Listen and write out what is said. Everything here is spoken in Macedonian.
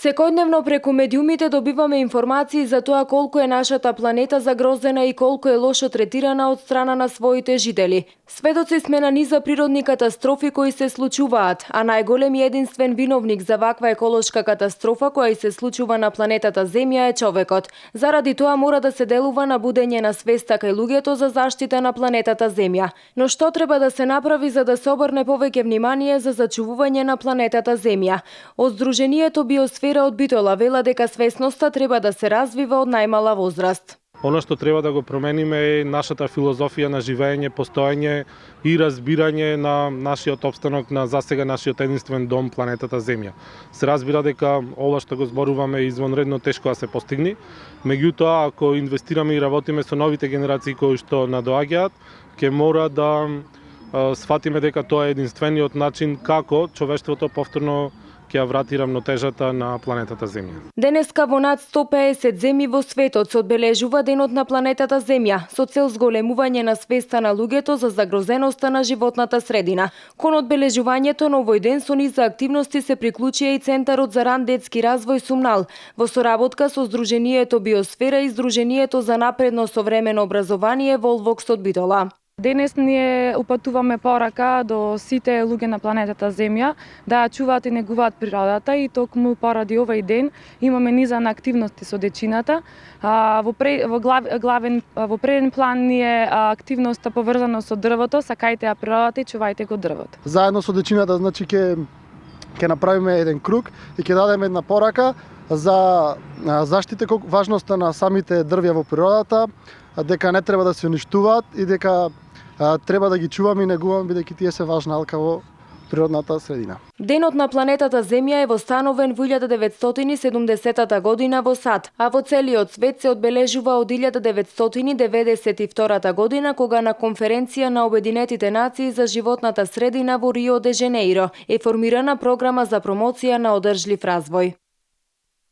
Секојдневно преку медиумите добиваме информации за тоа колку е нашата планета загрозена и колку е лошо третирана од страна на своите жители. Сведоци сме на низа природни катастрофи кои се случуваат, а најголем и единствен виновник за ваква еколошка катастрофа која се случува на планетата Земја е човекот. Заради тоа мора да се делува на будење на свеста кај луѓето за заштита на планетата Земја. Но што треба да се направи за да се обрне повеќе внимание за зачувување на планетата Земја? Од Сдруженијето Биосфера од Битола вела дека свесноста треба да се развива од најмала возраст. Оно што треба да го промениме е нашата филозофија на живење, постоење и разбирање на нашиот опстанок на засега нашиот единствен дом, планетата Земја. Се разбира дека ова што го зборуваме е извонредно тешко да се постигне, меѓутоа ако инвестираме и работиме со новите генерации кои што надоаѓаат, ќе мора да сфатиме дека тоа е единствениот начин како човештвото повторно ќе ја врати рамнотежата на планетата Земја. Денеска во над 150 земји во светот се одбележува Денот на планетата Земја со цел зголемување на свеста на луѓето за загрозеноста на животната средина. Кон одбележувањето на овој ден со низ активности се приклучија и Центарот за ран детски развој Сумнал во соработка со Сдруженијето Биосфера и Сдруженијето за напредно современо образование Волвокс од Битола. Денес ние упатуваме порака до сите луѓе на планетата Земја да чуваат и негуваат природата и токму поради овој ден имаме низа на активности со дечината. Во преден план ни е активноста поврзана со дрвото, сакајте ја природата и чувајте го дрвото. Заедно со дечината, значи ќе направиме еден круг и ќе дадеме една порака за заштита важноста на самите дрвја во природата, дека не треба да се уништуваат и дека треба да ги чуваме и негуваме бидејќи тие се важна алка во природната средина. Денот на планетата Земја е востановен во 1970 година во САД, а во целиот свет се одбележува од 1992 година кога на конференција на Обединетите нации за животната средина во Рио де Женеиро е формирана програма за промоција на одржлив развој.